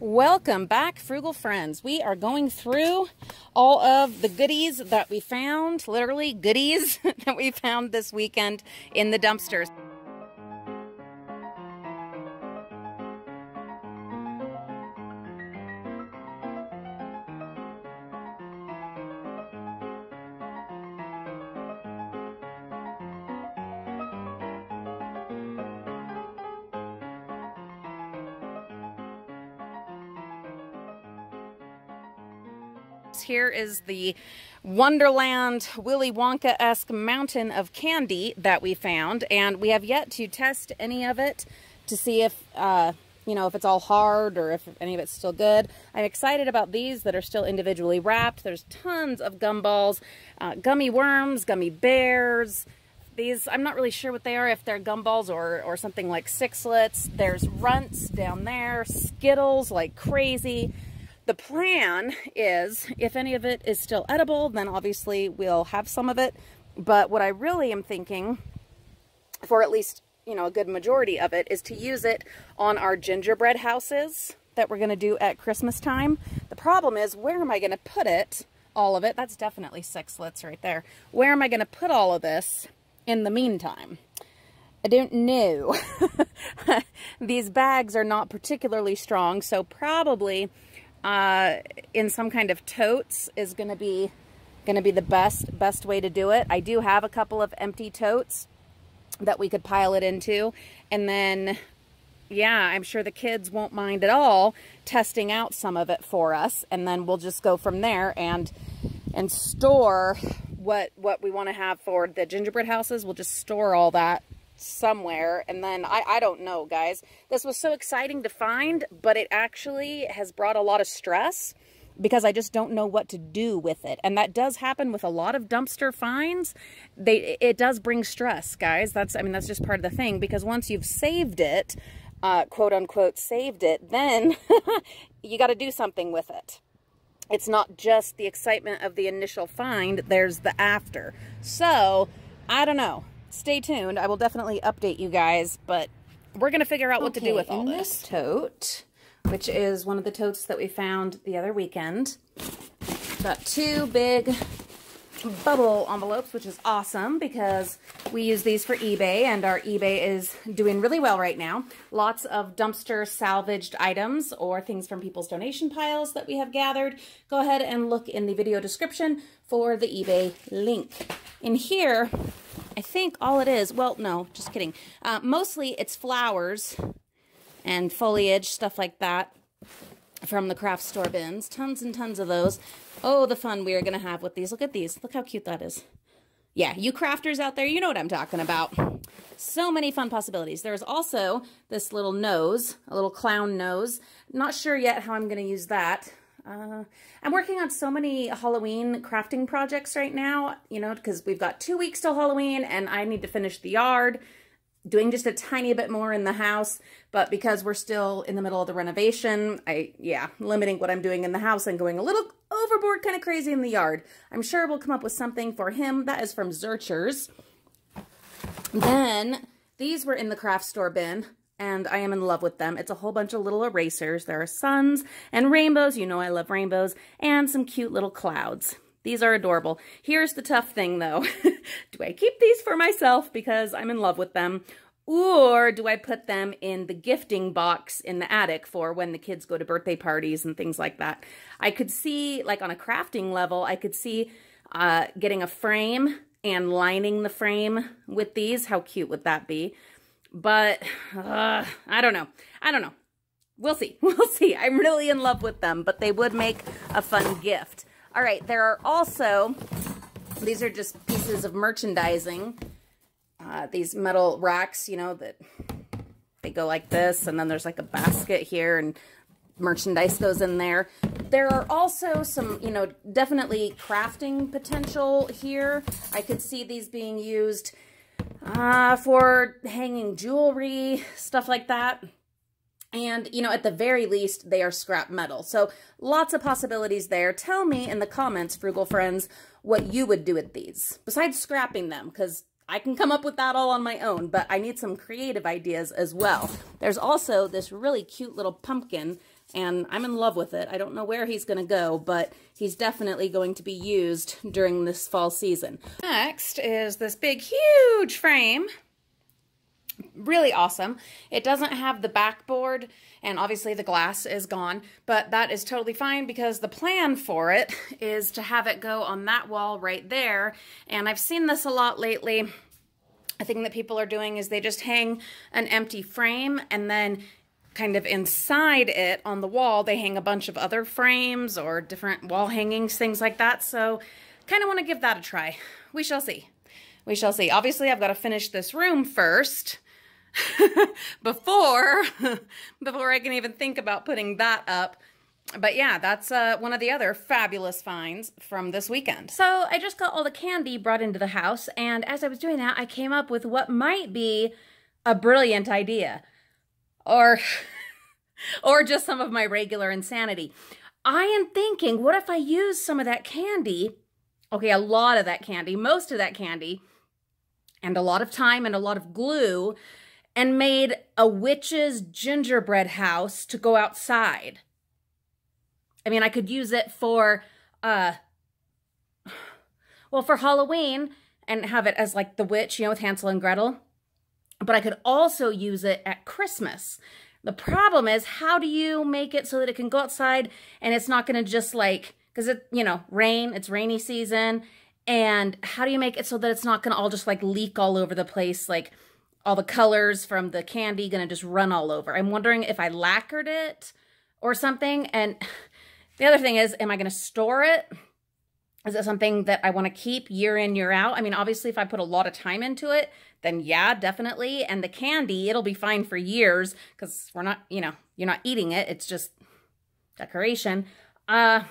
Welcome back, Frugal Friends. We are going through all of the goodies that we found, literally goodies that we found this weekend in the dumpsters. Here is the Wonderland Willy Wonka-esque mountain of candy that we found, and we have yet to test any of it to see if if it's all hard or if any of it's still good. I'm excited about these that are still individually wrapped. There's tons of gumballs, gummy worms, gummy bears. These, I'm not really sure what they are, if they're gumballs or something like sixlets. There's runts down there, Skittles like crazy. The plan is, if any of it is still edible, then obviously we'll have some of it. But what I really am thinking, for at least, a good majority of it, is to use it on our gingerbread houses that we're going to do at Christmas time. The problem is, where am I going to put it, all of it? That's definitely sixlets right there. Where am I going to put all of this in the meantime? I don't know. These bags are not particularly strong, so probably in some kind of totes is going to be the best way to do it. I do have a couple of empty totes that we could pile it into, and then yeah, I'm sure the kids won't mind at all testing out some of it for us, and then we'll just go from there and store what we want to have for the gingerbread houses. We'll just store all that somewhere, and then I don't know, guys. This was so exciting to find, but it actually has brought a lot of stress because I just don't know what to do with it. And that does happen with a lot of dumpster finds. It does bring stress, guys. That's just part of the thing, because once you've saved it, quote unquote saved it, then you got to do something with it. It's not just the excitement of the initial find, there's the after. So I don't know. Stay tuned. I will definitely update you guys, but we're going to figure out what to do with all this. Tote, which is one of the totes that we found the other weekend, got two big bubble envelopes, which is awesome because we use these for eBay, and our eBay is doing really well right now. Lots of dumpster salvaged items or things from people's donation piles that we have gathered. Go ahead and look in the video description for the eBay link. In here, I think all it is, well, no, just kidding. Mostly it's flowers and foliage, stuff like that from the craft store bins. Tons and tons of those. Oh, the fun we are going to have with these. Look at these. Look how cute that is. Yeah, you crafters out there, you know what I'm talking about. So many fun possibilities. There's also this little nose, a little clown nose. Not sure yet how I'm going to use that. I'm working on so many Halloween crafting projects right now, because we've got 2 weeks till Halloween and I need to finish the yard, doing just a tiny bit more in the house. But because we're still in the middle of the renovation, limiting what I'm doing in the house and going a little overboard, kind of crazy in the yard. I'm sure we'll come up with something for him. That is from Zurchers. Then these were in the craft store bin, and I am in love with them. It's a whole bunch of little erasers. There are suns and rainbows. You know I love rainbows. And some cute little clouds. These are adorable. Here's the tough thing, though. Do I keep these for myself because I'm in love with them? Or do I put them in the gifting box in the attic for when the kids go to birthday parties and things like that? I could see, like on a crafting level, I could see getting a frame and lining the frame with these. How cute would that be? But I don't know. We'll see. We'll see. I'm really in love with them, but they would make a fun gift. All right, there are also, these are just pieces of merchandising. These metal racks, that they go like this, and then there's like a basket here, and merchandise goes in there. There are also some, definitely crafting potential here. I could see these being used for hanging jewelry, stuff like that. And, at the very least, they are scrap metal. So lots of possibilities there. Tell me in the comments, Frugal Friends, what you would do with these, besides scrapping them, because I can come up with that all on my own, but I need some creative ideas as well. There's also this really cute little pumpkin and I'm in love with it. I don't know where he's going to go, but he's definitely going to be used during this fall season. Next is this big, huge frame. Really awesome. It doesn't have the backboard, and obviously the glass is gone, but that is totally fine because the plan for it is to have it go on that wall right there. And I've seen this a lot lately. A thing that people are doing is they just hang an empty frame, and then kind of inside it on the wall, they hang a bunch of other frames or different wall hangings, things like that. So kind of want to give that a try. We shall see. We shall see. Obviously, I've got to finish this room first before I can even think about putting that up. But yeah, that's one of the other fabulous finds from this weekend. So I just got all the candy brought into the house, and as I was doing that, I came up with what might be a brilliant idea. Or just some of my regular insanity. I am thinking, what if I use some of that candy, okay, a lot of that candy, most of that candy, and a lot of time and a lot of glue, and made a witch's gingerbread house to go outside. I mean, I could use it for, well, for Halloween and have it as like the witch, you know, with Hansel and Gretel. But I could also use it at Christmas. The problem is, how do you make it so that it can go outside and it's not going to just like, because it, you know, it's rainy season. And how do you make it so that it's not going to all just like leak all over the place, like all the colors from the candy going to just run all over? I'm wondering if I lacquered it or something. And the other thing is, am I going to store it? Is it something that I want to keep year in, year out? I mean, obviously, if I put a lot of time into it, then yeah, definitely. And the candy, it'll be fine for years because we're not, you know, you're not eating it. It's just decoration. I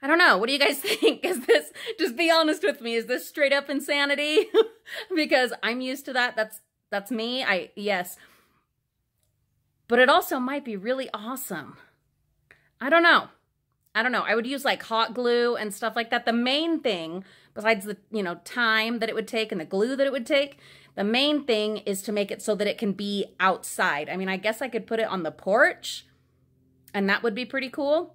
don't know. What do you guys think? Is this, just be honest with me, is this straight up insanity? Because I'm used to that. That's me. Yes. But it also might be really awesome. I don't know. I would use like hot glue and stuff like that. The main thing, besides the, you know, time that it would take and the glue that it would take, the main thing is to make it so that it can be outside. I mean, I guess I could put it on the porch and that would be pretty cool.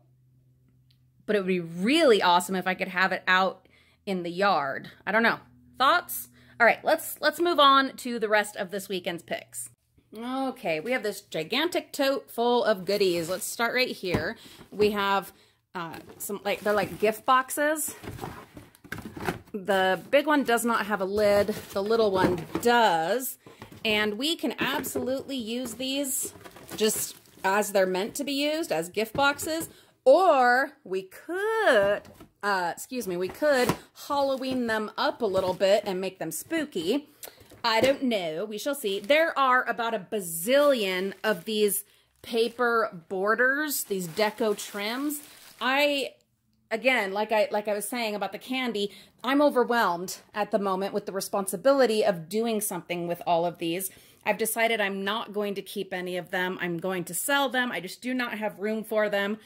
But it would be really awesome if I could have it out in the yard. I don't know. Thoughts? All right, let's move on to the rest of this weekend's picks. Okay, we have this gigantic tote full of goodies. Let's start right here. We have some, like, they're like gift boxes. The big one does not have a lid. The little one does. And we can absolutely use these just as they're meant to be used, as gift boxes. Or we could, we could Halloween them up a little bit and make them spooky. I don't know. We shall see. There are about a bazillion of these paper borders, these deco trims. Again, like I was saying about the candy, I'm overwhelmed at the moment with the responsibility of doing something with all of these. I've decided I'm not going to keep any of them. I'm going to sell them. I just do not have room for them.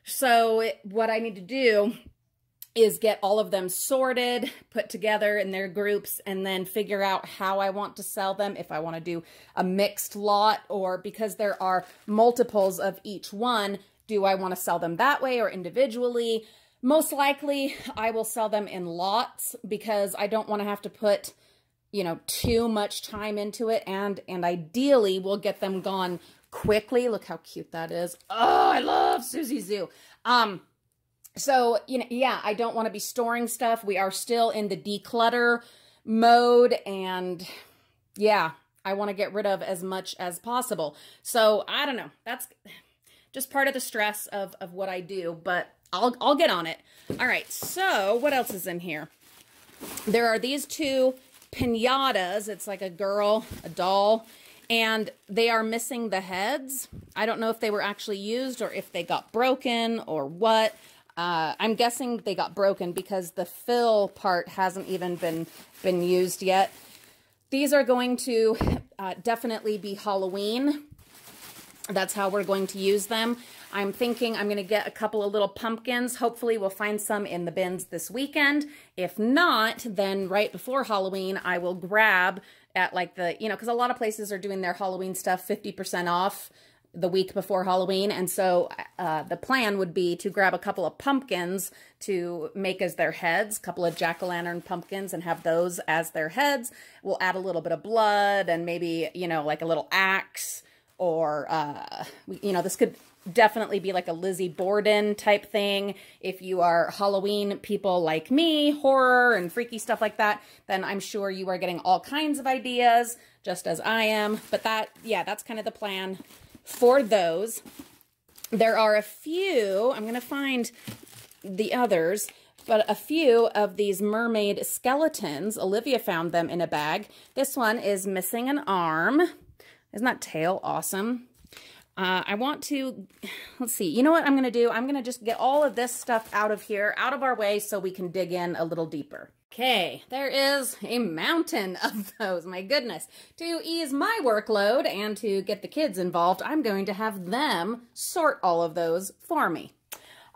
So what I need to do is get all of them sorted, put together in their groups, and then figure out how I want to sell them, if I want to do a mixed lot, or because there are multiples of each one, do I want to sell them that way or individually? Most likely, I will sell them in lots because I don't want to have to put, you know, too much time into it, and ideally, we'll get them gone quickly. Look how cute that is. Oh, I love Susie Zoo. So, you know, yeah, I don't want to be storing stuff. We are still in the declutter mode, and yeah, I want to get rid of as much as possible. So, I don't know. That's just part of the stress of what I do, but I'll get on it. All right, so what else is in here? There are these two piñatas. It's like a girl, a doll, and they are missing the heads. I don't know if they were actually used or if they got broken or what. I'm guessing they got broken because the fill part hasn't even been used yet. These are going to definitely be Halloween. That's how we're going to use them. I'm thinking I'm going to get a couple of little pumpkins. Hopefully we'll find some in the bins this weekend. If not, then right before Halloween, I will grab at like the, you know, because a lot of places are doing their Halloween stuff 50% off the week before Halloween. And so the plan would be to grab a couple of pumpkins to make as their heads, a couple of jack-o'-lantern pumpkins, and have those as their heads. We'll add a little bit of blood and maybe, you know, like a little axe, or, you know, this could definitely be like a Lizzie Borden type thing. If you are Halloween people like me, horror and freaky stuff like that, then I'm sure you are getting all kinds of ideas, just as I am. But that, yeah, that's kind of the plan for those. There are a few, I'm going to find the others, but a few of these mermaid skeletons. Olivia found them in a bag. This one is missing an arm. Isn't that tail awesome? I want to, let's see, you know what I'm going to do? I'm going to just get all of this stuff out of here, out of our way, so we can dig in a little deeper. Okay, there is a mountain of those. My goodness. To ease my workload and to get the kids involved, I'm going to have them sort all of those for me.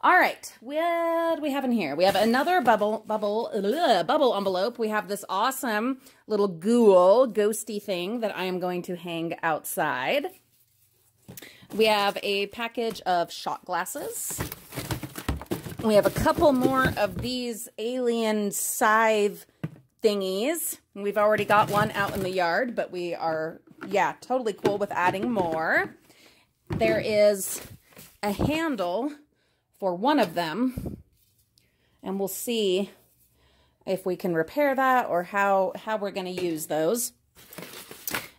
All right, what do we have in here? We have another bubble envelope. We have this awesome little ghoul, ghosty thing that I am going to hang outside. We have a package of shot glasses. We have a couple more of these alien scythe thingies. We've already got one out in the yard, but we are, yeah, totally cool with adding more. There is a handle for one of them, and we'll see if we can repair that or how we're going to use those.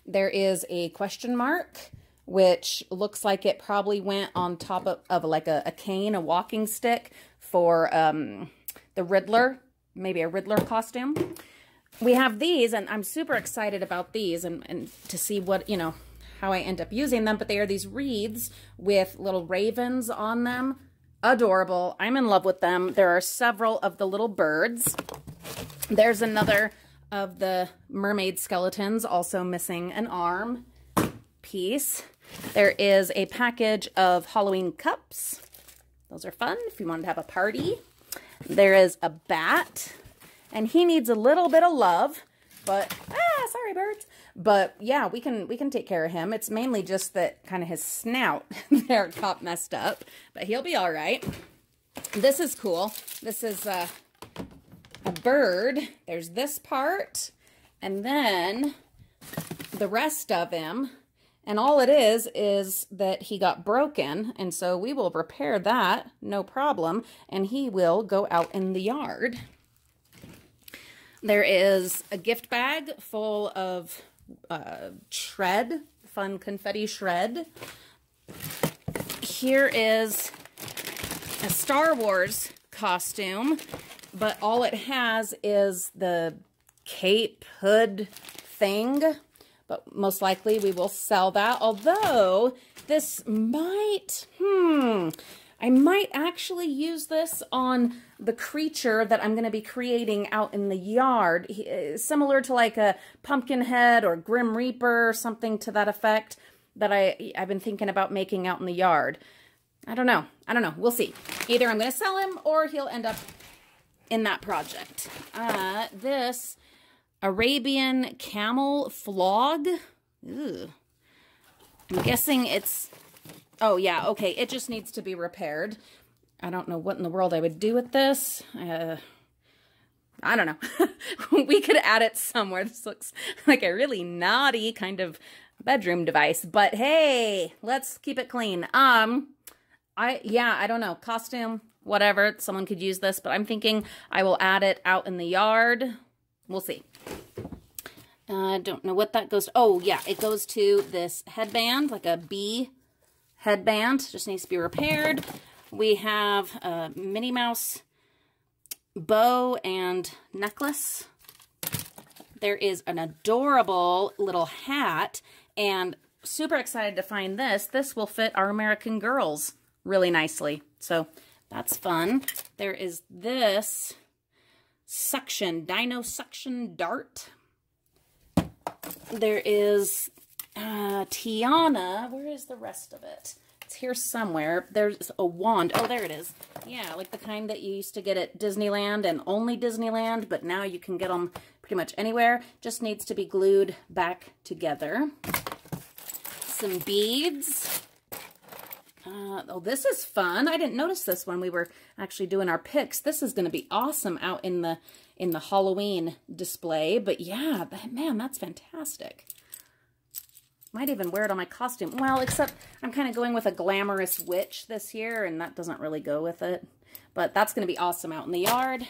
There is a question mark, which looks like it probably went on top of like a cane, a walking stick for the Riddler, maybe a Riddler costume. We have these, and I'm super excited about these and to see what, you know, how I end up using them, but they are these wreaths with little ravens on them. Adorable. I'm in love with them. There are several of the little birds. There's another of the mermaid skeletons, also missing an arm piece. There is a package of Halloween cups. Those are fun if you wanted to have a party. There is a bat, and he needs a little bit of love, but, sorry birds. But yeah, we can take care of him. It's mainly just that kind of his snout there got messed up, but he'll be all right. This is cool. This is a bird. There's this part, and then the rest of him. And all it is that he got broken, and so we will repair that, no problem, and he will go out in the yard. There is a gift bag full of shred, fun confetti shred. Here is a Star Wars costume, but all it has is the cape hood thing. But most likely we will sell that. Although this might, I might actually use this on the creature that I'm going to be creating out in the yard. Similar to like a pumpkin head or Grim Reaper or something to that effect that I've been thinking about making out in the yard. I don't know. We'll see. Either I'm going to sell him or he'll end up in that project. This Arabian camel flog. Ew. I'm guessing it's, oh yeah, okay, it just needs to be repaired. I don't know what in the world I would do with this. I don't know. We could add it somewhere. This looks like a really naughty kind of bedroom device, but hey, let's keep it clean. I don't know, costume, whatever, someone could use this, but I'm thinking I will add it out in the yard. We'll see. I don't know what that goes to. Oh, yeah, it goes to this headband, like a bee headband. Just needs to be repaired. We have a Minnie Mouse bow and necklace. There is an adorable little hat, and super excited to find this. This will fit our American girls really nicely, so that's fun. There is this dino suction dart. There is Tiana. Where is the rest of it? It's here somewhere. There's a wand. Oh, there it is. Yeah, like the kind that you used to get at Disneyland and only Disneyland, but now you can get them pretty much anywhere. Just needs to be glued back together. Some beads. Oh, this is fun. I didn't notice this when we were actually doing our picks. This is going to be awesome out in the Halloween display. But yeah, man, that's fantastic. Might even wear it on my costume. Well, except I'm kind of going with a glamorous witch this year, and that doesn't really go with it. But that's going to be awesome out in the yard.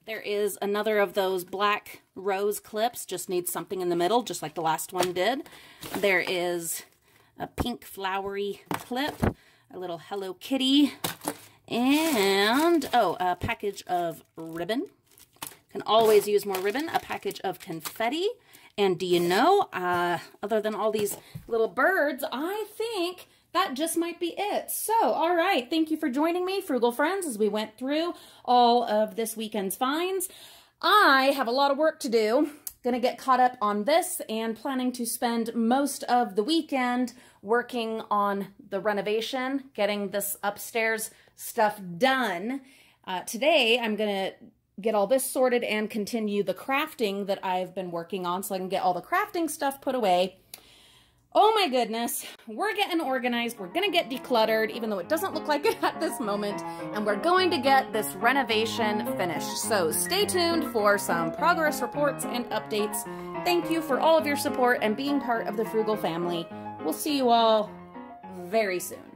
There is another of those black rose clips. Just needs something in the middle, just like the last one did. There is a pink flowery clip, a little Hello Kitty, and, oh, a package of ribbon. Can always use more ribbon. A package of confetti. And do you know, other than all these little birds, I think that just might be it. So, all right. Thank you for joining me, Frugal Friends, as we went through all of this weekend's finds. I have a lot of work to do. Gonna get caught up on this and planning to spend most of the weekend working on the renovation, getting this upstairs stuff done. Today, I'm gonna get all this sorted and continue the crafting that I've been working on so I can get all the crafting stuff put away. Oh my goodness, we're getting organized, we're gonna get decluttered, even though it doesn't look like it at this moment, and we're going to get this renovation finished. So stay tuned for some progress reports and updates. Thank you for all of your support and being part of the Frugal family. We'll see you all very soon.